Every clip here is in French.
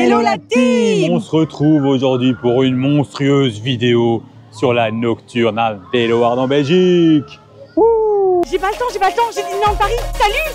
Hello la team! On se retrouve aujourd'hui pour une monstrueuse vidéo sur la Nocturnal Bellewaerde en Belgique. J'ai pas le temps, j'ai dîné dans Paris, salut!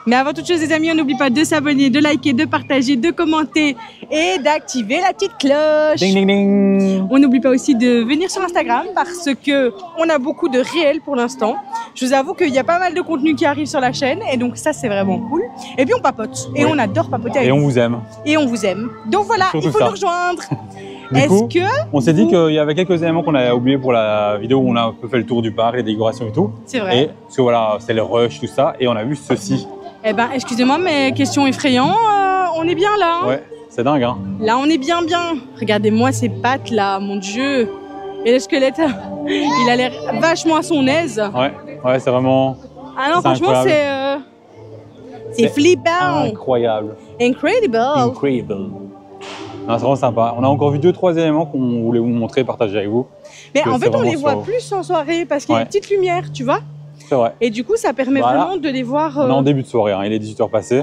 Mais avant toute chose les amis, on n'oublie pas de s'abonner, de liker, de partager, de commenter et d'activer la petite cloche. Ding ding ding! On n'oublie pas aussi de venir sur Instagram parce que on a beaucoup de réels pour l'instant. Je vous avoue qu'il y a pas mal de contenu qui arrive sur la chaîne et donc ça c'est vraiment cool. Et puis on papote et on adore papoter avec Et on vous. vous aime. Et on vous aime. Donc voilà, Surtout il faut ça. nous rejoindre. Du coup, Est-ce que on s'est dit qu'il y avait quelques éléments qu'on avait oubliés pour la vidéo où on a un peu fait le tour du parc, les décorations et tout. c'est vrai? Et parce que voilà, c'est le rush, tout ça. Et on a vu ceci. Eh ben excusez-moi mais question effrayante, on est bien là. Hein? Ouais, c'est dingue, hein. Là on est bien. Regardez-moi ces pattes là, mon dieu. Et le squelette, il a l'air vachement à son aise. Ouais, c'est vraiment Ah non, C'est franchement, incroyable. c'est flippant. incroyable. Incredible. Incredible. Non, c'est vraiment sympa. On a encore vu 2-3 éléments qu'on voulait vous montrer, partager avec vous. Mais que en c'est fait, on vraiment les voit sur- plus en soirée parce qu'il y a Ouais. une petite lumière, tu vois. C'est vrai. Et du coup, ça permet Voilà. vraiment de les voir. On est en début de soirée, hein. Il est 18h passé.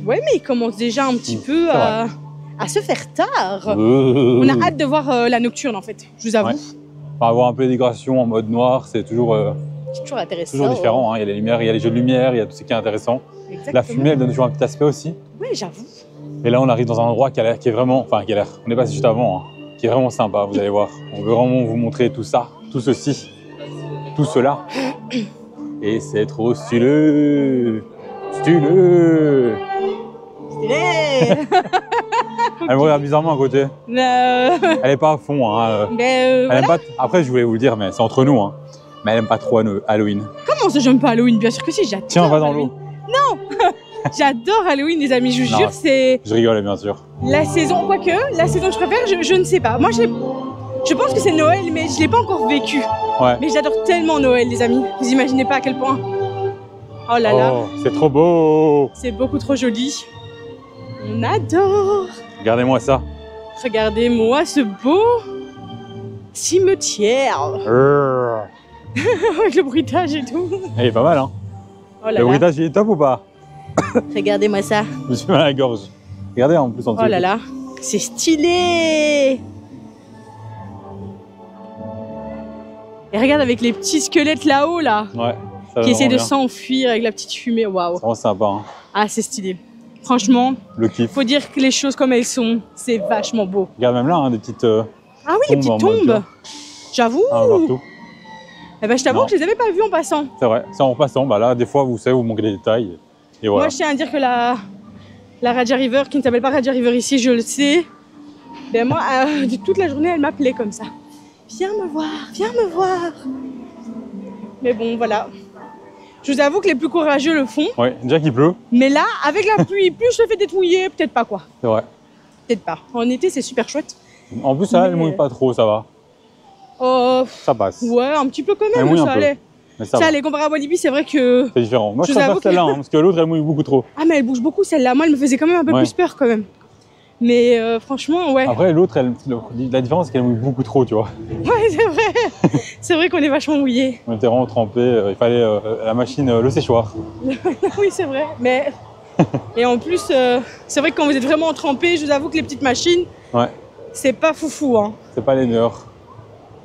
Ouais, mais ils commencent déjà un petit peu C'est à se faire tard. On On a hâte de voir la nocturne, en fait. Je vous avoue. Ouais. Enfin, avoir un peu les décorations en mode noir, c'est toujours C'est toujours intéressant. différent, hein. Il y a les lumières, il y a les jeux de lumière, il y a tout ce qui est intéressant. Exactement. La fumée, elle donne toujours un petit aspect aussi. Oui, j'avoue. Et là, on arrive dans un endroit qui est vraiment, enfin, qui a l'air, on est passé juste avant, hein, qui est vraiment sympa, vous allez voir. On veut vraiment vous montrer tout ça, tout ceci, tout cela. Et c'est trop stylé. Stylé. Stylé. Elle me regarde bizarrement à côté. Elle est pas à fond, hein. Elle voilà. aime pas. Après, je voulais vous le dire, mais c'est entre nous, hein. Mais elle aime pas trop Halloween. Comment ça, j'aime pas Halloween? Bien sûr que si, j'adore. Tiens, va dans Halloween. l'eau. J'adore Halloween, les amis. Je vous Non. jure, c'est Je rigole, bien sûr. la saison. Quoique, la saison que je préfère, je ne sais pas. Moi, je pense que c'est Noël, mais je l'ai pas encore vécu. Ouais. Mais j'adore tellement Noël, les amis. Vous imaginez pas à quel point. Oh là là, Oh, c'est trop beau. c'est beaucoup trop joli. On adore. Regardez-moi ça. Regardez-moi ce beau cimetière. Avec le bruitage et tout. Il est pas mal, hein. Oh là Le là. bruitage, il est top ou pas? Regardez-moi ça. Je me suis mal à la gorge. Regardez en plus en dessous. Oh là là. C'est stylé. Et regarde avec les petits squelettes là-haut, là. Ouais. Ça Qui va essaient de vraiment bien. s'enfuir avec la petite fumée. Waouh. C'est vraiment sympa, hein. Ah, c'est stylé. Franchement, Le kiff. faut dire que les choses comme elles sont, c'est vachement beau. Regarde même là, hein, des petites Ah oui, les tombes en petites mode, tu tombes. vois. J'avoue. un peu partout. Eh ben, je t'avoue Non. que je les avais pas vues en passant. C'est vrai. C'est en passant. Bah là, des fois, vous savez, vous manquez des détails. Et voilà. Moi, je tiens à dire que la Raja River, qui ne s'appelle pas Raja River ici, je le sais. Ben moi, de toute la journée, elle m'appelait comme ça. Viens me voir, viens me voir. Mais bon, voilà. Je vous avoue que les plus courageux le font. Ouais, déjà qu'il pleut. Mais là, avec la pluie, plus je le fais détouiller, peut-être pas quoi. C'est vrai. Peut-être pas. En été, c'est super chouette. En plus, ça, elle Mais- mouille pas trop, ça va. Oh, Ça passe. ouais, un petit peu quand Elle même, mouille un ça peu. allait. Mais ça Ça va. allait, comparé à Walibi, c'est vrai que... C'est différent. Moi, je Je vous préfère avoue que- celle-là, hein, parce que l'autre, elle mouille beaucoup trop. Ah, mais elle bouge beaucoup celle-là. Moi, elle me faisait quand même un peu Ouais. plus peur quand même. Mais franchement, ouais. Après, l'autre, la différence, c'est qu'elle mouille beaucoup trop, tu vois. Ouais, c'est vrai. C'est vrai qu'on est vachement mouillé. On était vraiment trempés. Il fallait la machine, le séchoir. Oui, c'est vrai. Mais et en plus, c'est vrai que quand vous êtes vraiment trempé, je vous avoue que les petites machines, Ouais. c'est pas foufou. Hein. C'est pas les mœurs.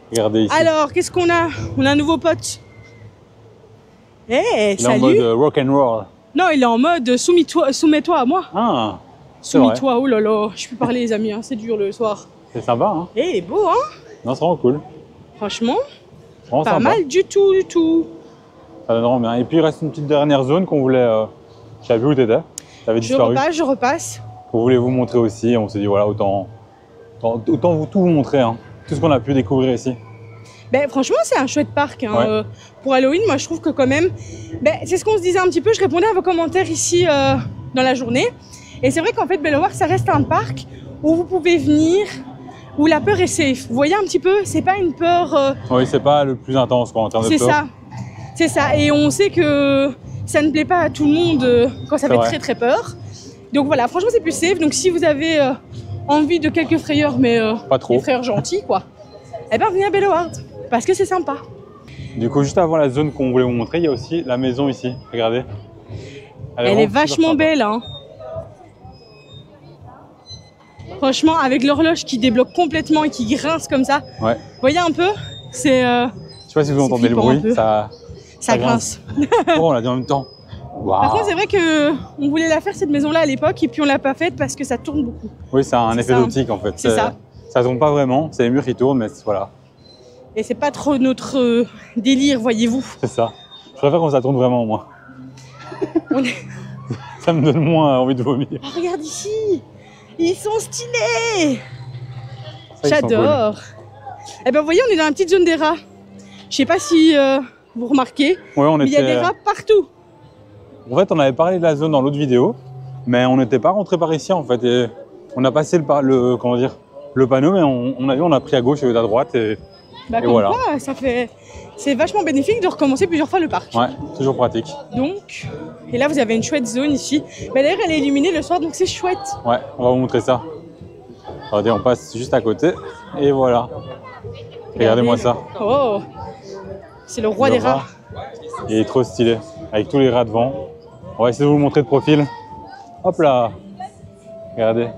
Regardez ici. Alors, qu'est-ce qu'on a? On a un nouveau pote. Eh, Il est en salut. mode rock and roll. Non, il est en mode soumets-toi à moi. Ah, c'est vrai. Soumets-toi. Oh là là, je peux parler les amis. Hein. C'est dur le soir. C'est sympa, hein. Eh, il est beau, hein. Non, c'est vraiment cool. Franchement, C'est vraiment pas sympa. mal du tout, du tout. Ça donne vraiment bien. Et puis, il reste une petite dernière zone qu'on voulait. Je savais plus où t'étais. T'avais disparu. Je repasse. On voulait vous montrer aussi. On s'est dit, voilà, autant tout vous montrer. Hein. Tout ce qu'on a pu découvrir ici. Ben, franchement, c'est un chouette parc. Hein. Ouais. Pour Halloween, moi, je trouve que quand même... Ben, c'est ce qu'on se disait un petit peu. Je répondais à vos commentaires ici dans la journée. Et c'est vrai qu'en fait, Bellewaerde, ça reste un parc où vous pouvez venir, où la peur est safe. Vous voyez un petit peu, c'est pas une peur... Oui, c'est pas le plus intense quoi, en termes de c'est peur. ça. C'est ça. Et on sait que ça ne plaît pas à tout le monde quand ça C'est fait vrai. très très peur. Donc voilà, franchement, c'est plus safe. Donc si vous avez envie de quelques frayeurs, mais Pas trop. des frayeurs gentils, quoi, eh ben venez à Belleward, parce que c'est sympa. Du coup, juste avant la zone qu'on voulait vous montrer, il y a aussi la maison ici. Regardez. Elle est vachement belle, hein. Franchement, avec l'horloge qui débloque complètement et qui grince comme ça. Ouais. Vous voyez un peu? C'est... Je sais pas si vous entendez le bruit, ça grince. Oh, on l'a dit en même temps. Wow. Par contre, c'est vrai qu'on voulait la faire cette maison-là à l'époque et puis on l'a pas faite parce que ça tourne beaucoup. Oui, c'est un effet ça. d'optique en fait. C'est ça. Ça tourne pas vraiment, c'est les murs qui tournent, mais voilà. Et c'est pas trop notre délire, voyez-vous. C'est ça. Je préfère quand ça tourne vraiment, moi. Ça me donne moins envie de vomir. Oh, regarde ici, ils sont stylés. Ça, J'adore. Cool. Eh ben, vous voyez, on est dans la petite zone des rats. Je sais pas si vous remarquez, ouais, mais il y a des rats partout. En fait, on avait parlé de la zone dans l'autre vidéo, mais on n'était pas rentré par ici en fait. Et on a passé comment dire, le panneau, mais on a pris à gauche et à droite. Et voilà. Quoi, c'est vachement bénéfique de recommencer plusieurs fois le parc. Ouais, toujours pratique. Donc, et là vous avez une chouette zone ici. Mais d'ailleurs, elle est illuminée le soir, donc c'est chouette. Ouais, on va vous montrer ça. Regardez, on passe juste à côté et voilà. Regardez-moi ça. Oh, c'est le roi des rats. Il est trop stylé, avec tous les rats devant. On va essayer de vous le montrer de profil. Hop là. Regardez.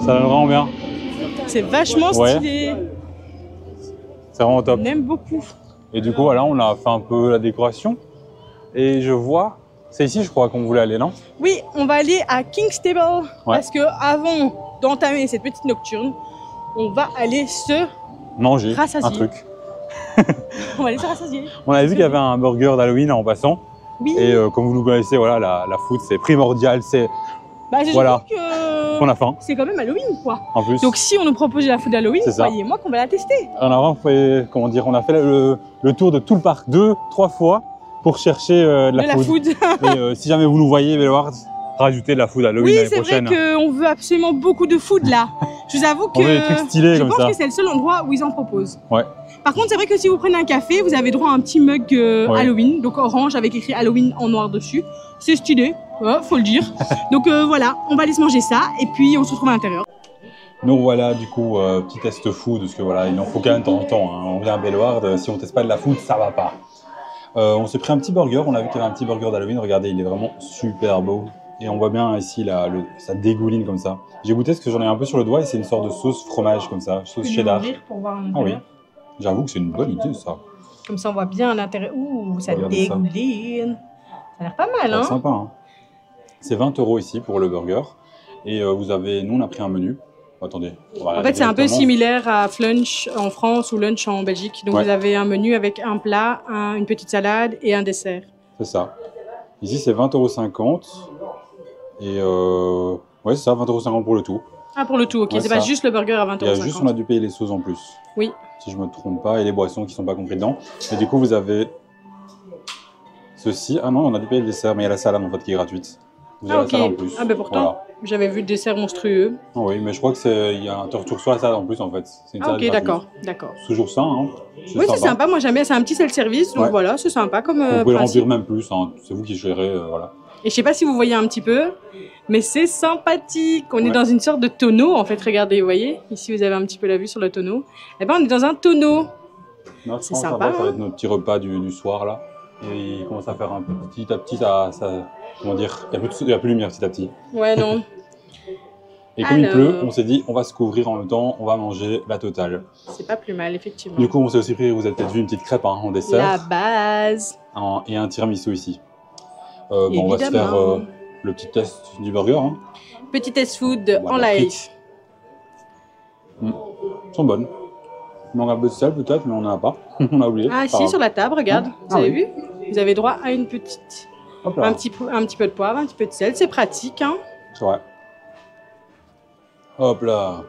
Ça donne vraiment bien. C'est vachement stylé. C'est vraiment top. On aime beaucoup. Et du coup, voilà, on a fait un peu la décoration. Et je vois... C'est ici, je crois, qu'on voulait aller, non? Oui, on va aller à King's Table. Ouais. Parce que avant d'entamer cette petite nocturne, on va aller se manger rassasier. Un truc. On va aller se rassasier. On avait vu qu'il y avait un burger d'Halloween en passant. Oui. Et comme vous nous connaissez, voilà, la food, c'est primordial. C'est voilà. On a faim. C'est quand même Halloween, quoi. En plus. Donc si on nous propose de la food d'Halloween, croyez-moi qu'on va la tester. On a vraiment fait, comment dire, on a fait le tour de tout le parc 2-3 fois pour chercher de la food. Et si jamais vous nous voyez, Belleward, rajoutez de la food Halloween l'année prochaine. Oui, c'est vrai qu'on veut absolument beaucoup de food là. Je vous avoue que on veut des trucs stylés je comme ça. pense que c'est le seul endroit où ils en proposent. Ouais. Par contre, c'est vrai que si vous prenez un café, vous avez droit à un petit mug Halloween, donc orange avec écrit Halloween en noir dessus. C'est stylé, faut le dire. Donc voilà, on va aller se manger ça et puis on se retrouve à l'intérieur. Donc voilà, du coup, petit test food, parce que voilà, il en faut quand même de temps en temps. Hein. On vient à Belleward, si on teste pas de la food, ça va pas. On s'est pris un petit burger, on a vu qu'il y avait un petit burger d'Halloween, regardez, il est vraiment super beau. Et on voit bien ici, là, ça dégouline comme ça. J'ai goûté parce que j'en ai un peu sur le doigt et c'est une sorte de sauce fromage comme ça, sauce cheddar. Pour voir ah oui, j'avoue que c'est une bonne idée ça. Comme ça on voit bien à l'intérieur. Ouh, ça dégouline. Ça a l'air pas mal, hein. C'est sympa, hein. C'est 20 € ici pour le burger. Et vous avez, nous on a pris un menu. Attendez. En fait, c'est un peu similaire à Flunch en France ou Lunch en Belgique. Donc vous avez un menu avec un plat, une petite salade et un dessert. C'est ça. Ici c'est 20,50 €. Et ouais, c'est ça, 20,50 € pour le tout. Ah, pour le tout, ok. Ouais, c'est pas juste le burger à 20,50 €. Il y a juste, on a dû payer les sauces en plus. Oui. Si je me trompe pas, et les boissons qui sont pas compris dedans. Et du coup, vous avez ceci. Ah non, on a dû payer le dessert, mais il y a la salade en fait qui est gratuite. Vous avez la salade en plus. Ah, ben pourtant, voilà. J'avais vu le dessert monstrueux. Ah oui, mais je crois que il y a un retour sur la salade en plus en fait. Une salade gratuite. D'accord, d'accord. C'est toujours ça, hein. Oui, c'est sympa. Moi, j'aime bien. C'est un petit self-service, donc voilà, c'est sympa comme. Vous pouvez le remplir même plus, hein. C'est vous qui gérez, voilà. Et je sais pas si vous voyez un petit peu, mais c'est sympathique. On est dans une sorte de tonneau, en fait. Regardez, vous voyez. Ici, vous avez un petit peu la vue sur le tonneau. Eh ben, on est dans un tonneau. C'est sympa. Ça va être notre petit repas du soir là. Et il commence à faire un petit à petit, comment dire, il n'y a plus de lumière petit à petit. Ouais, non. Et comme il pleut, on s'est dit, on va se couvrir en même temps, on va manger la totale. C'est pas plus mal, effectivement. Du coup, on s'est aussi pris, vous avez peut-être vu, une petite crêpe en dessert. La base. Et un tiramisu ici. Bon, on va se faire le petit test du burger. Hein. Petit test food en live. Elles sont bonnes. Il manque un peu de sel peut-être, mais on n'en a pas. On a oublié. Ah si, sur la table, regarde. Vous avez vu? Vous avez droit à une petite... un petit peu de poivre, un petit peu de sel. C'est pratique, hein. C'est vrai. Hop là.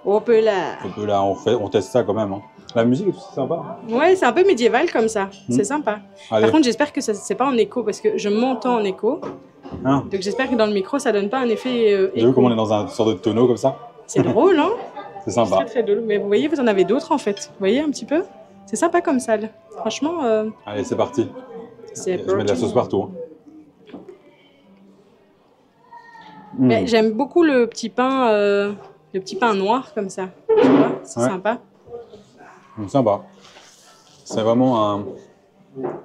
Hop là. Hop là, on teste ça quand même. Hein. La musique, c'est sympa. Ouais, c'est un peu médiéval comme ça. C'est sympa. Allez. Par contre, j'espère que c'est pas en écho parce que je m'entends en écho. Donc j'espère que dans le micro, ça donne pas un effet écho. J'ai vu comment on est dans un sorte de tonneau comme ça. C'est drôle, hein. C'est sympa. C'est très drôle. Mais vous voyez, vous en avez d'autres en fait. Vous voyez un petit peu? C'est sympa comme salle. Franchement. Allez, c'est parti. Je mets de la sauce partout. Hein. Mais j'aime beaucoup le petit pain noir comme ça. Tu vois, c'est Ouais. sympa. Sympa. C'est vraiment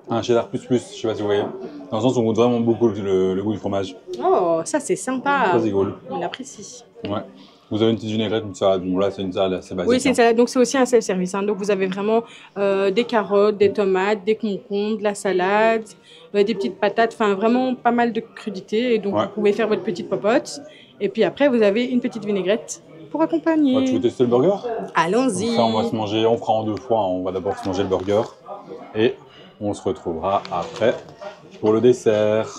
un cheddar plus plus, je sais pas si vous voyez. Dans le sens où on goûte vraiment beaucoup le goût du fromage. Oh, ça c'est sympa. Ça c'est cool. On apprécie. Ouais. Vous avez une petite vinaigrette, une salade. Bon là c'est une salade assez basique. Oui, c'est une hein. salade. Donc c'est aussi un self-service. Hein. Donc vous avez vraiment des carottes, des tomates, des concombres, de la salade, des petites patates. Enfin vraiment pas mal de crudités. Et donc Ouais. vous pouvez faire votre petite popote. Et puis après vous avez une petite vinaigrette pour accompagner. Ouais, tu veux tester le burger? Allons-y. Donc ça, on va se manger, on fera en 2 fois. Hein. On va d'abord se manger le burger et on se retrouvera après pour le dessert.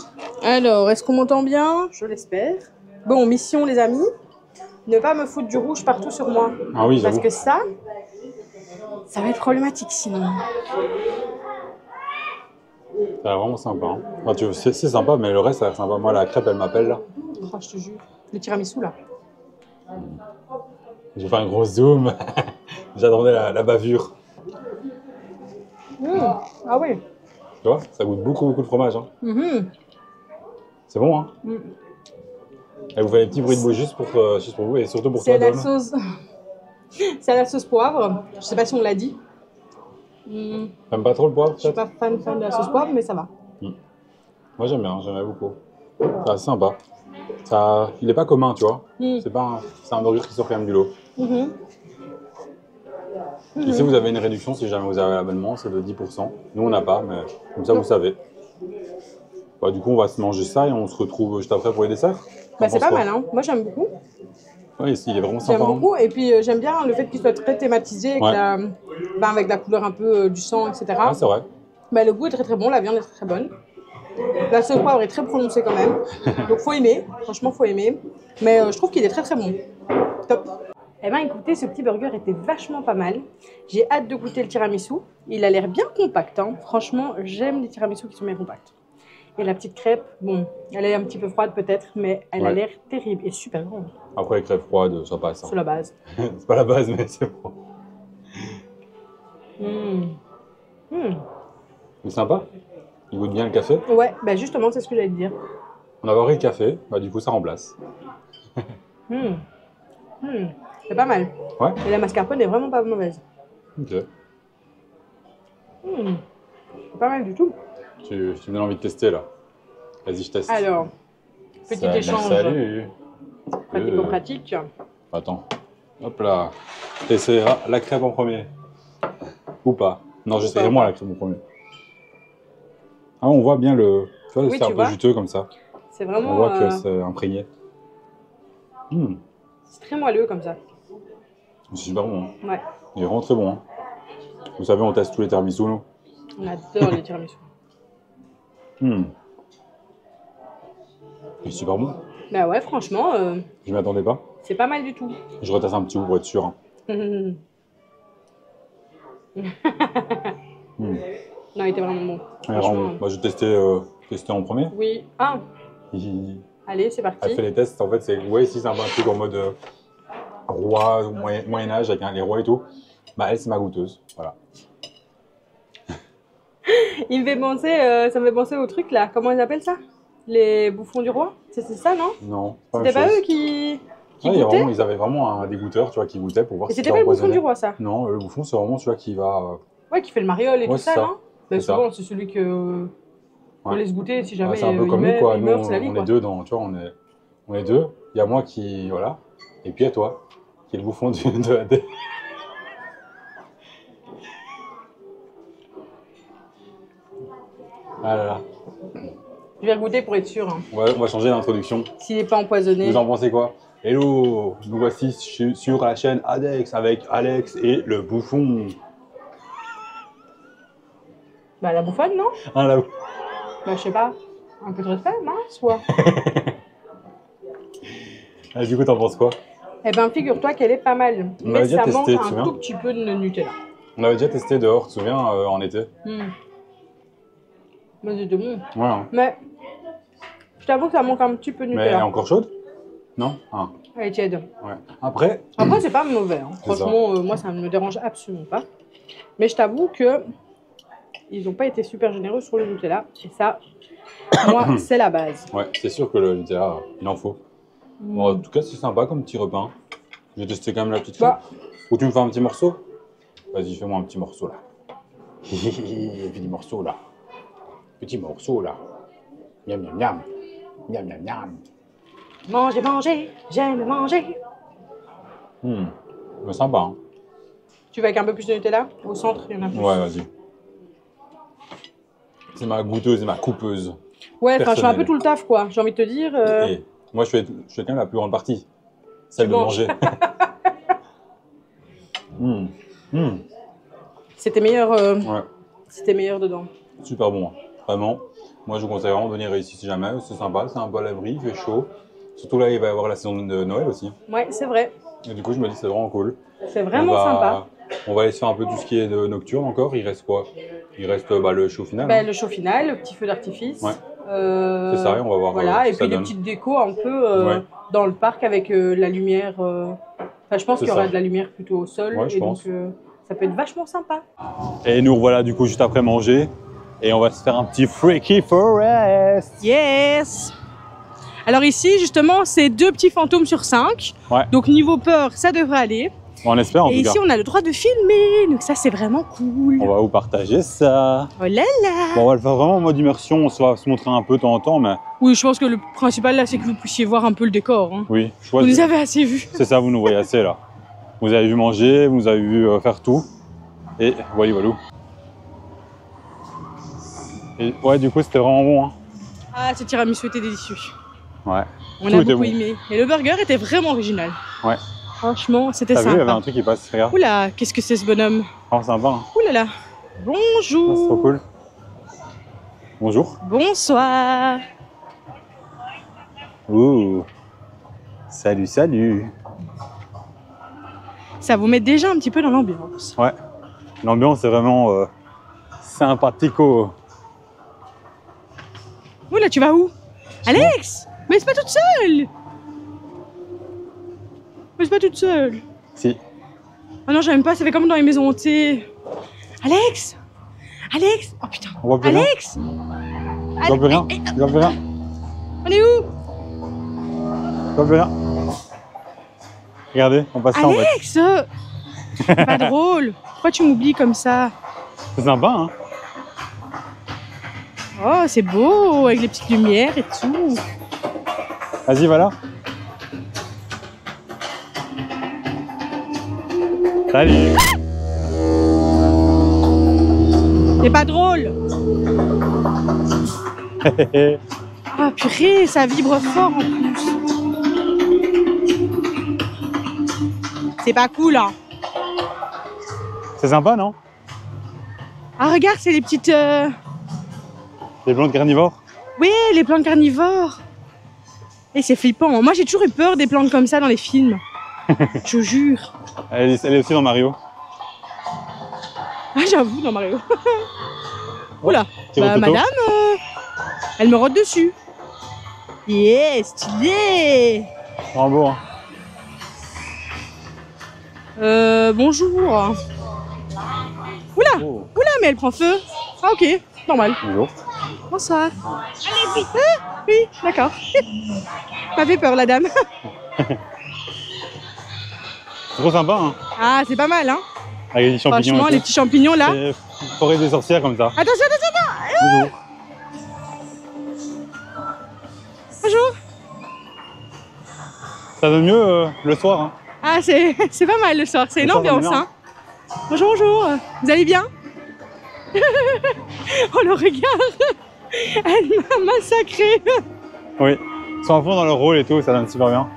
Alors, est-ce qu'on m'entend bien? Je l'espère. Bon, mission les amis. Ne pas me foutre du rouge partout sur moi. Ah oui, Parce j'avoue. que ça va être problématique sinon. Ça a l'air vraiment sympa. Hein. Enfin, c'est sympa, mais le reste, ça a l'air sympa. Moi, la crêpe, elle m'appelle là. Oh, je te jure. Le tiramisu là. J'ai fait un gros zoom. J'attendais la bavure. Ah oui. Tu vois, ça goûte beaucoup, beaucoup de fromage. Hein. C'est bon, hein. Et vous faites des petits bruits de bouche juste pour vous et surtout pour toi, C'est la Dom. sauce. C'est la sauce poivre. Je sais pas si on l'a dit. T'aimes pas trop le poivre, Je suis peut-être? pas fan de la sauce poivre, mais ça va. Moi, j'aime bien, j'aime beaucoup. C'est sympa. Ça, il est pas commun, tu vois. C'est un burger qui sort quand même du lot. Ici, vous avez une réduction si jamais vous avez l'abonnement, c'est de 10%. Nous, on n'a pas, mais comme ça, vous savez. Bah, du coup, on va se manger ça et on se retrouve juste après pour les desserts. Bah, c'est pas mal, hein. Moi, j'aime beaucoup. Oui, ici, il est vraiment J'aime sympa. beaucoup. Et puis, j'aime bien le fait qu'il soit très thématisé, avec, Ouais. avec la couleur un peu du sang, etc. Ouais, c'est vrai. Bah, le goût est très très bon, la viande est très très bonne. La sauce poivre est très prononcée quand même. Donc, faut aimer. Franchement, faut aimer. Mais je trouve qu'il est très très bon. Top. Eh bien, écoutez, ce petit burger était vachement pas mal. J'ai hâte de goûter le tiramisu. Il a l'air bien compact. Hein. Franchement, j'aime les tiramisus qui sont bien compacts. Et la petite crêpe, bon, elle est un petit peu froide peut-être, mais elle a l'air terrible et super grande. Après, les crêpes froides, ça passe. Hein. C'est la base. C'est pas la base, mais c'est bon. C'est sympa. Il goûte bien le café. Ouais, bah justement, c'est ce que j'allais te dire. On a pris le café, bah, du coup, ça remplace. C'est pas mal. Ouais. Et la mascarpone est vraiment pas mauvaise. Ok. C'est pas mal du tout. Tu me donnes envie de tester là. Vas-y, je teste. Alors, petit Salut, échange Salut. pratico-pratique. Attends. Hop là. T'essaieras la crêpe en premier. Ou pas. Non, j'essaierai moi la crêpe en premier. Ah, on voit bien le. Tu vois, Oui, c'est un tu peu vois. juteux comme ça. C'est vraiment. On voit que c'est imprégné. C'est très moelleux comme ça. C'est super bon. Hein. Ouais. Il est vraiment très bon. Hein. Vous savez, on teste tous les tiramisu, nous. On adore les tiramisu. Il est super bon. Bah ouais, franchement, Je m'y attendais pas. c'est pas mal du tout. Je retasse un petit bout pour être sûr. Hein. Non, il était vraiment bon. Ouais, Franchement, vraiment bon. Moi, je vais tester en premier. oui. Ah, Il allez, c'est a parti. fait les tests. En fait, c'est ici, c'est un peu un truc en mode roi, Moyen-Âge, avec les rois et tout. Bah, elle, c'est ma goûteuse. Voilà. Il me fait penser, ça me fait penser au truc là. Comment ils appellent ça? Les bouffons du roi? C'est ça, non? Non, C'était pas eux qui goûtaient? ils avaient vraiment un dégoûteur, tu vois, qui goûtait pour voir Et si c'était pas le bouffon empoisonné. du roi, ça? Non, le bouffon, c'est vraiment celui qui va. Ouais, qui fait le mariole et Ouais, tout c'est ça, ça. non? Bah, C'est ça. souvent, c'est celui que on Ouais. laisse goûter si jamais C'est un peu il comme nous, meurt, quoi. il Nous, meurt, c'est la vie, on quoi. est deux dans, tu vois, on est deux. Il y a moi qui, voilà, et puis il y a toi, qui est le bouffon de la tête. Ah là là. Je vais goûter pour être sûr, hein. On va changer l'introduction. S'il n'est pas empoisonné. Vous en pensez quoi? Hello, nous voici sur la chaîne Adex avec Alex et le bouffon. Bah, la bouffonne, non? Ah là. Bah, je sais pas. Un peu de respect, mince, quoi. Ah, du coup, t'en penses quoi? Eh ben, figure-toi qu'elle est pas mal. On Mais avait déjà ça testé, manque tu te un souviens? tout petit peu de Nutella. On avait déjà testé dehors, tu te souviens, en été? Moi, c'était bon. Ouais. Hein. Mais, je t'avoue que ça manque un petit peu de Mais elle est Nutella. encore chaude? Non? Ah, Elle est tiède. ouais. Après, Après, c'est pas mauvais. Hein. C'est ça. Franchement, moi, ça ne me dérange absolument pas. Mais je t'avoue que ils n'ont pas été super généreux sur le Nutella. Et ça, moi, c'est la base. ouais, c'est sûr que le Nutella, il en faut. Bon, en tout cas, c'est sympa comme petit repas. Hein. Je vais tester quand même la petite Bah. fille. Ou tu me fais un petit morceau? Vas-y, fais-moi un petit morceau là. Petit morceau là. Petit morceau là. Miam miam miam. Miam miam miam. Manger, manger, j'aime manger. Mais sympa. Hein. Tu veux avec un peu plus de Nutella? Au centre, il y en a plus. Ouais, vas-y. C'est ma goûteuse et ma coupeuse. Ouais, enfin, je fais un peu personnelle. tout le taf, quoi. J'ai envie de te dire. Et moi, je fais quand même la plus grande partie. Celle Tu de manges. manger. C'était meilleur, Ouais, c'était meilleur dedans. super bon. Hein. Vraiment. Moi, je vous conseille vraiment de venir ici si jamais. C'est sympa, c'est un peu à l'abri, il fait chaud. Surtout là, il va y avoir la saison de Noël aussi. Ouais, c'est vrai. Et du coup, je me dis c'est vraiment cool. C'est vraiment sympa. On va aller se faire un peu tout ce qui est de nocturne encore. Il reste quoi? Il reste le show final. Bah, hein. le show final, le petit feu d'artifice. Ouais. C'est ça, et on va voir Voilà, ce et que puis ça des donne. petites décos un peu Ouais. dans le parc avec la lumière. Enfin, je pense C'est qu'il y aura ça. de la lumière plutôt au sol. Ouais, je et pense. donc, ça peut être vachement sympa. Et nous revoilà du coup juste après manger. Et on va se faire un petit Freaky Forest. Yes! Alors ici, justement, c'est 2 petits fantômes sur 5. Ouais. Donc niveau peur, ça devrait aller. On espère en Et tout cas. ici, on a le droit de filmer. Donc ça, c'est vraiment cool. On va vous partager ça. Oh là là! Bon, on va le faire vraiment en mode immersion. On va se montrer un peu de temps en temps, mais Oui, je pense que le principal là, c'est que vous puissiez voir un peu le décor. Hein. oui, je Vous vois. nous avez assez vus. C'est ça, vous nous voyez assez là. Vous avez vu manger, vous nous avez vu faire tout. Et voilà, voilà. Et ouais, du coup, c'était vraiment bon. Hein. Ah, ce tiramisu était délicieux. Ouais. On Tout a était beaucoup bon. aimé. Et le burger était vraiment original. Ouais. Franchement, c'était T'as vu, il y avait sympa. un truc qui passe, regarde. Oula, qu'est-ce que c'est ce bonhomme? Oh, sympa. Hein. Ouh là là. Ah, Bonjour. c'est trop cool. Bonjour. Bonsoir. Ouh. Salut, salut. Ça vous met déjà un petit peu dans l'ambiance. Ouais. L'ambiance est vraiment sympathico. Oula, tu vas où? Alex! Mais c'est pas toute seule! Mais c'est pas toute seule. Si. Oh non, j'aime pas, ça fait comme dans les maisons hantées. Alex! Alex! Oh putain! On voit plus rien. Alex! On voit plus rien. On voit plus rien. On est où? On voit plus rien. Regardez, on passe ça en fait. Alex! C'est pas drôle. Pourquoi tu m'oublies comme ça? C'est sympa, hein. Oh, c'est beau, avec les petites lumières et tout. Vas-y, voilà. Salut. C'est pas drôle. Ah purée, ça vibre fort en plus. C'est pas cool, hein. C'est sympa, non? Ah regarde, c'est les petites... Les plantes carnivores. Oui, les plantes carnivores. Et c'est flippant. Moi, j'ai toujours eu peur des plantes comme ça dans les films. Je jure. Elle est aussi dans Mario. Ah, j'avoue, dans Mario. Oula, C'est bah, votre auto. madame, elle me rote dessus. Yeah, stylé. Vraiment beau, hein. Bonjour. Oula, Oh. oula, mais elle prend feu. Ah, ok, normal. Bonjour. Bonsoir. Allez, vite. Ah, oui, d'accord. M'a fait peur, la dame. C'est trop sympa, hein. Ah, c'est pas mal, hein. Avec des champignons. Franchement, et les tout. petits champignons, là. C'est forêt des sorcières comme ça. Attention, attention, Bonjour. bonjour. Ça donne mieux le soir, hein. Ah, c'est pas mal le soir, c'est une Le soir, ambiance, ça va hein. Bonjour, bonjour. Vous allez bien? Oh, le regard. Elle m'a massacré. Oui. Ils sont à fond dans leur rôle et tout, ça donne super bien.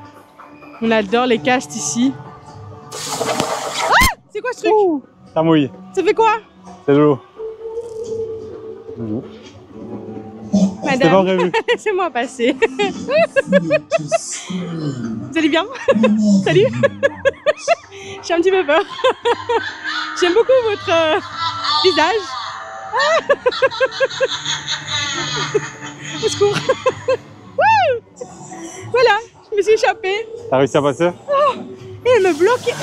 On adore les castes ici. Ah! C'est quoi ce truc? Ça mouille. Ça fait quoi? C'est de l'eau. Bonjour. C'était pas Madame, prévu. laissez-moi passer. Vous allez bien? Salut. J'ai un petit peu peur. J'aime beaucoup votre visage. Au secours. Wouh! Voilà, je me suis échappée. T'as réussi à passer? Et elle me bloquait.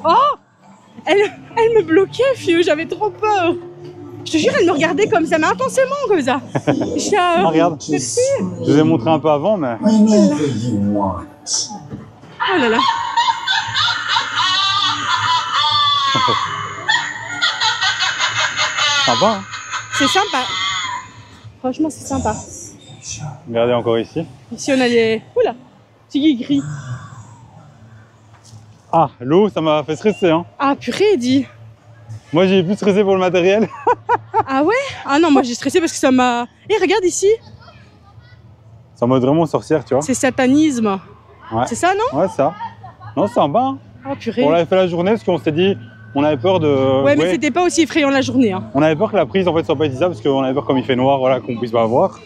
Ah! Oh! Elle me bloquait, fieu, j'avais trop peur. Je te jure, elle me regardait comme ça, mais intensément comme ça. Ah, regarde, Merci. je vous ai montré un peu avant, mais... Oh là là. Sympa, hein? C'est sympa. Franchement, c'est sympa. Regardez encore ici. Ici, on a des... Oula, petit gris. Ah, l'eau, ça m'a fait stresser, hein. Ah, purée, dit. Moi, j'ai plus stressé pour le matériel. Ah ouais? Ah non, moi, j'ai stressé parce que ça m'a... Eh, regarde ici. C'est en mode vraiment sorcière, tu vois. C'est satanisme. Ouais. C'est ça, non? Ouais, ça. Non, c'est sympa, hein. Oh, purée. On l'avait fait la journée parce qu'on s'est dit... On avait peur de... Ouais, mais c'était pas aussi effrayant la journée, hein. On avait peur que la prise, en fait, soit pas utilisable parce qu'on avait peur, comme il fait noir, voilà, qu'on puisse pas voir.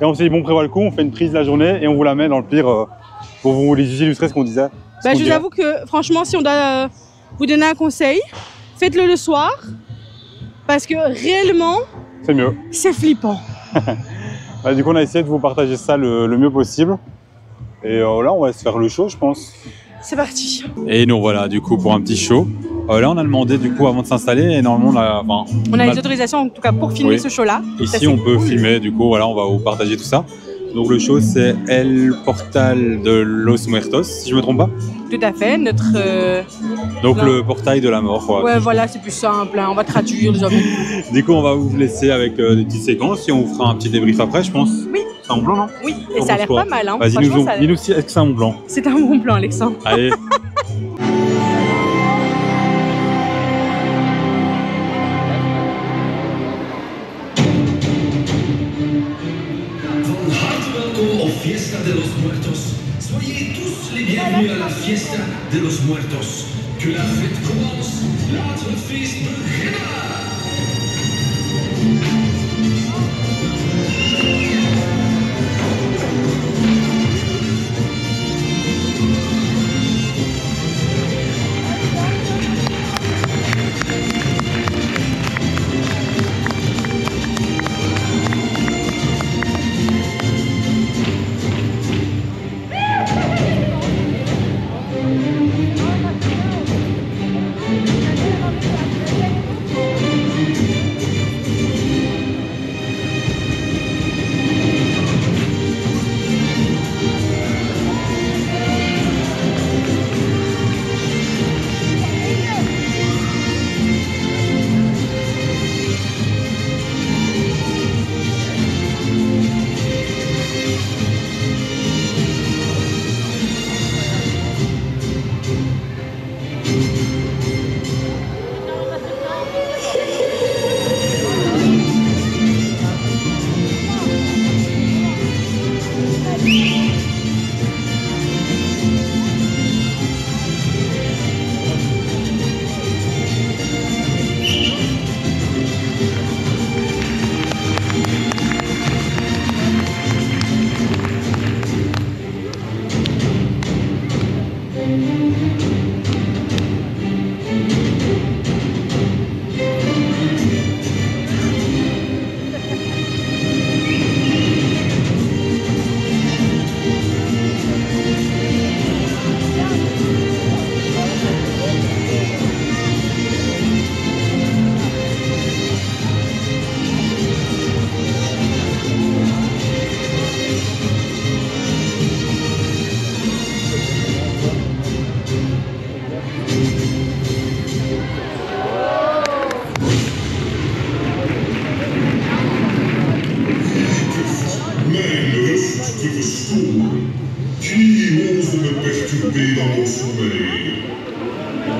Et on s'est dit, bon, on prévoit le coup, on fait une prise la journée et on vous la met dans le pire pour vous illustrer ce qu'on disait. Bah, je vous avoue que, franchement, si on doit vous donner un conseil, faites-le le soir. Parce que réellement, c'est mieux. C'est flippant. Bah, du coup, on a essayé de vous partager ça le mieux possible. Et là, on va se faire le show, je pense. C'est parti. Et nous voilà, du coup, pour un petit show. Là, on a demandé, du coup, avant de s'installer, et normalement, on a les autorisations, en tout cas, pour filmer ce show-là. Ici, on peut filmer, du coup, voilà, on va vous partager tout ça. Donc, le show, c'est El Portal de los Muertos, si je me trompe pas. Tout à fait, notre... Donc, le portail de la mort. Quoi, ouais, voilà, c'est plus simple, hein. On va traduire les hommes. Du coup, on va vous laisser avec des petites séquences et on vous fera un petit débrief après, je pense. Oui. C'est un bon plan, non? Oui, et ça a l'air pas mal, hein. Vas-y, dis-nous si est-ce que c'est un bon plan? C'est un bon plan, Alexandre. Allez. Fiesta de los Muertos. Soyez tous les bienvenus à la Fiesta de los Muertos. Que la fête commence, laat het feest beginnen!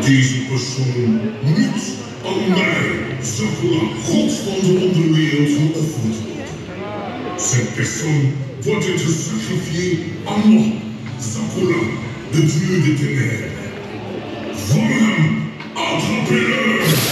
Deze persoon niet aan mij, Sakura, god van de onderwereld, geofferd. Zijn persoon wordt te sacrifier à moi, Sakura, de dieu des ténèbres. Vangen hem, attrapez-le!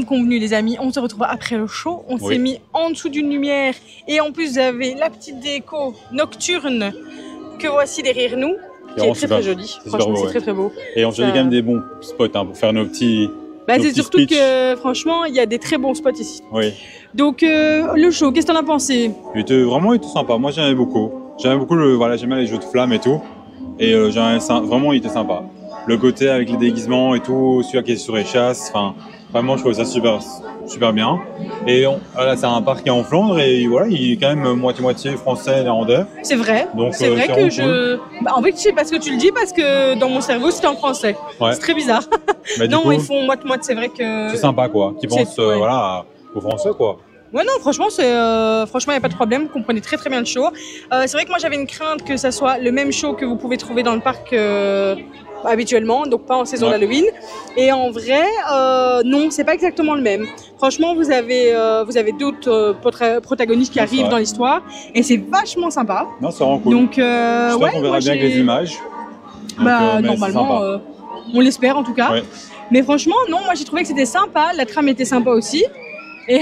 convenu, les amis, on se retrouve après le show. On s'est mis en dessous d'une lumière. Et en plus, vous avez la petite déco nocturne que voici derrière nous, qui est très très jolie. Franchement, c'est très très beau. Et on choisit quand même des bons spots hein, pour faire nos petits. C'est surtout que, franchement, il y a des très bons spots ici. Oui. Donc, le show, qu'est-ce que t'en as pensé? Il était sympa. Moi, j'aimais beaucoup. J'aimais beaucoup j'aimais les jeux de flammes et tout. Et vraiment, il était sympa. Le côté avec les déguisements et tout, celui qui est sur les chasses, enfin, vraiment, je trouvais ça super bien. Et là, c'est un parc qui est en Flandre et voilà, il est quand même moitié-moitié français, néerlandais. C'est vrai. Donc, c'est vrai que cool. En fait, je sais pas ce que tu le dis parce que dans mon cerveau, c'était en français. Ouais. C'est très bizarre. Non, coup, ils font moitié-moitié, c'est vrai que. C'est sympa, quoi. Qui pensent, voilà, aux Français, quoi. Ouais, non, franchement, franchement, il n'y a pas de problème. Vous comprenez très très bien le show. C'est vrai que moi, j'avais une crainte que ça soit le même show que vous pouvez trouver dans le parc habituellement, donc pas en saison d'Halloween. Et en vrai, non, c'est pas exactement le même. Franchement, vous avez d'autres protagonistes qui arrivent dans l'histoire et c'est vachement sympa. Non, c'est vraiment cool. Donc, j'espère qu'on verra bien avec les images. Donc, normalement, on l'espère en tout cas. Ouais. Mais franchement, non, moi j'ai trouvé que c'était sympa. La trame était sympa aussi. Et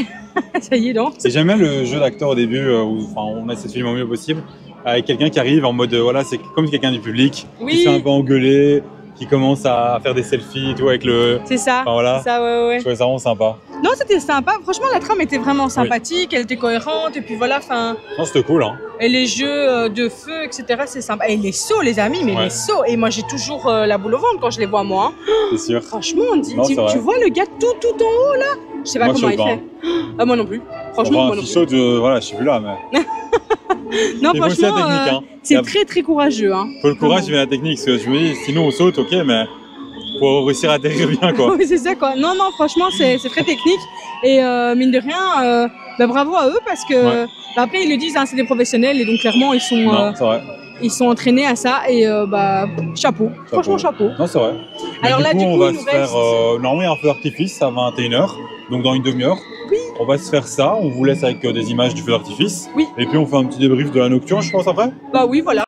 ça y est, donc. Et j'aime bien le jeu d'acteur au début où on essaie de filmer au mieux possible. Avec quelqu'un qui arrive en mode, voilà, c'est comme quelqu'un du public qui se fait un peu engueuler, qui commence à faire des selfies et tout avec le. C'est ça. Enfin, voilà. Ça, ouais. Je trouvais ça vraiment sympa. Non, c'était sympa. Franchement, la trame était vraiment sympathique, elle était cohérente et puis voilà, enfin. Non, c'était cool, hein. Et les jeux de feu, etc., c'est sympa. Et les sauts, les amis, mais les sauts. Et moi, j'ai toujours la boule au ventre quand je les vois, moi. Hein. C'est sûr. Franchement, tu vois le gars tout en haut là? Je sais pas comment il fait. Ah, moi non plus. Franchement, moi non plus. Saute, voilà, je suis plus là, mais. Non, franchement, c'est très très courageux. Hein. Faut le courage, mais la technique. Parce que je me dis, sinon on saute, ok, mais faut réussir à atterrir bien, quoi. Oui, c'est ça, quoi. Non, franchement, c'est très technique. Et mine de rien, bravo à eux parce que après ils le disent, hein, c'est des professionnels et donc clairement ils sont. Ils sont entraînés à ça et chapeau. Franchement, chapeau. Non, c'est vrai. Alors là, du coup, on va se faire. Normalement, il y a un feu d'artifice à 21h, donc dans une demi-heure. Oui. On va se faire ça. On vous laisse avec des images du feu d'artifice. Oui. Et puis on fait un petit débrief de la nocturne, je pense, après. Bah oui, voilà.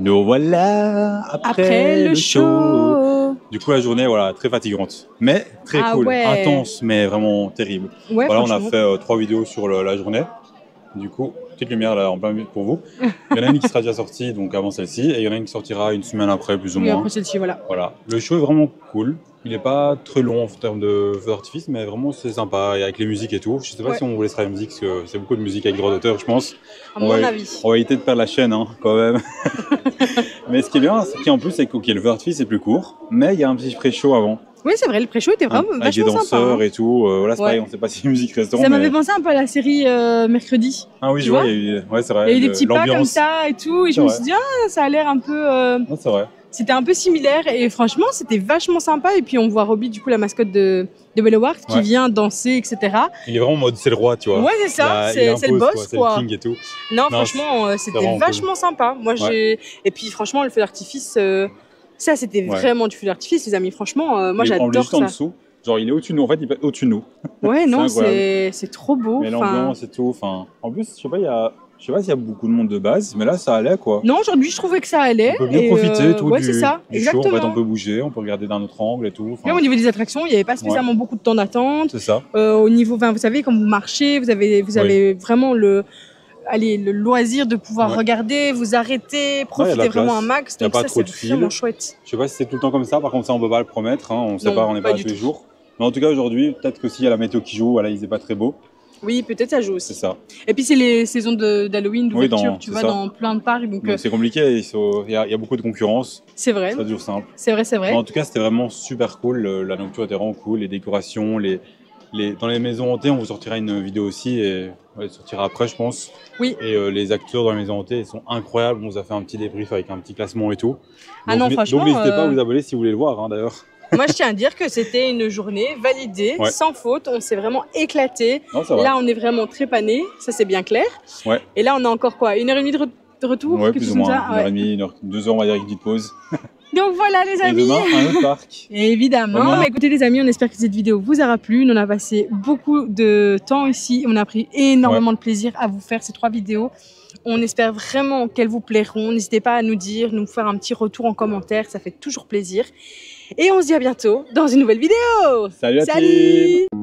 Nous voilà après le show. Du coup, la journée, voilà, très fatigante, mais très cool, ouais. intense, mais vraiment terrible. Ouais, voilà, on a franchement. fait 3 vidéos sur la journée. Du coup, petite lumière là en plein milieu pour vous. Il y en a une qui sera déjà sortie, donc avant celle-ci, et il y en a une qui sortira une semaine après, plus ou Oui, moins. après celle-ci, voilà. Voilà. Le show est vraiment cool. Il n'est pas très long en termes de feux d'artifice, mais vraiment c'est sympa. Et avec les musiques et tout. Je sais pas Ouais. si on vous laissera la musique, parce que c'est beaucoup de musique avec droit d'auteur, je pense. À mon avis. On va éviter de perdre la chaîne, hein, quand même. Mais ce qui est bien, c'est qu'en plus, c'est que le feu d'artifice est plus court, mais il y a un petit pré-show avant. Oui, c'est vrai, le pré-show était vraiment Avec des vachement danseurs sympa. Hein. et tout. Là, c'est Ouais. pareil, on sait pas si les musiques resteront. Ça mais... m'avait pensé un peu à la série Mercredi. Ah oui, tu je vois, vois, il y a eu... ouais, c'est vrai. Il y a eu des petits pas comme l'ambiance. ça et tout, et je me suis dit, ah, ça a l'air un peu. Non, c'est vrai. C'était un peu similaire, et franchement, c'était vachement sympa. Et puis, on voit Robbie, du coup, la mascotte de Bellewaert, qui Ouais. vient danser, etc. Il est vraiment en mode c'est le roi, tu vois. Ouais, c'est ça, Il c'est le impose, boss, C'est quoi. le king et tout. Non, Non, franchement, c'est c'était vraiment vachement sympa. Moi, Ouais. Et puis, franchement, le feu d'artifice, ça, c'était Ouais. vraiment du feu d'artifice, les amis. Franchement, moi, Il est j'adore juste en ça. dessous. Genre, il est au-dessus de nous. En fait, il est au-dessus de nous. Ouais, non, incroyable. c'est trop beau. Mais Enfin, l'ambiance et tout. Enfin, en plus, je sais pas s'il y a beaucoup de monde de base, mais là, ça allait, quoi. non, aujourd'hui, je trouvais que ça allait. On peut bien et, profiter et tout ouais, du, c'est ça, du show. exactement. En fait, on peut bouger, on peut regarder d'un autre angle et tout. Enfin, Même au niveau des attractions, il n'y avait pas spécialement beaucoup de temps d'attente. c'est ça. Au niveau, enfin, vous savez, quand vous marchez, vous avez vraiment le loisir de pouvoir Ouais. regarder, vous arrêter, la profiter vraiment place. un max. Y a Donc pas ça, trop c'est de fil. vraiment chouette. Je sais pas si c'est tout le temps comme ça. Par contre, ça, on peut pas le promettre. Hein. On sait Non, pas, on n'est pas pas là du tous les tout. jours. Mais en tout cas, aujourd'hui, peut-être que s'il y a la météo qui joue, voilà, il n'est pas très beau. Oui, peut-être ça joue C'est aussi. ça. Et puis c'est les saisons d'Halloween, d'ouverture, tu c'est vois, ça. dans plein de parcs. Donc Donc, c'est compliqué. Il y a beaucoup de concurrence. c'est vrai, C'est pas toujours simple. c'est vrai, c'est vrai. Mais en tout cas, c'était vraiment super cool. La nocturne était vraiment cool. Les décorations, dans les maisons hantées, on vous sortira une vidéo aussi et elle sortira après, je pense. Oui. Et les acteurs dans les maisons hantées, ils sont incroyables. On vous a fait un petit débrief avec un petit classement et tout. Ah non, franchement, Donc n'hésitez pas à vous abonner si vous voulez le voir, hein, d'ailleurs. Moi, je tiens à dire que c'était une journée validée, Ouais. sans faute. On s'est vraiment éclaté. Non, ça va. Là, on est vraiment trépané, ça c'est bien clair. Ouais. Et là, on a encore quoi, 1h30 de retour, Ouais, quelque plus chose ou comme moins. ça. Ouais. 1h30, 2 heures, on va dire, avec une petite pause. Donc voilà, les Et amis. demain, un autre parc. Évidemment. Vraiment. Mais écoutez, les amis, on espère que cette vidéo vous aura plu. On a passé beaucoup de temps ici. On a pris énormément de plaisir à vous faire ces 3 vidéos. On espère vraiment qu'elles vous plairont. N'hésitez pas à nous dire, nous faire un petit retour en commentaire. Ça fait toujours plaisir. Et on se dit à bientôt dans une nouvelle vidéo. Salut la team. Salut!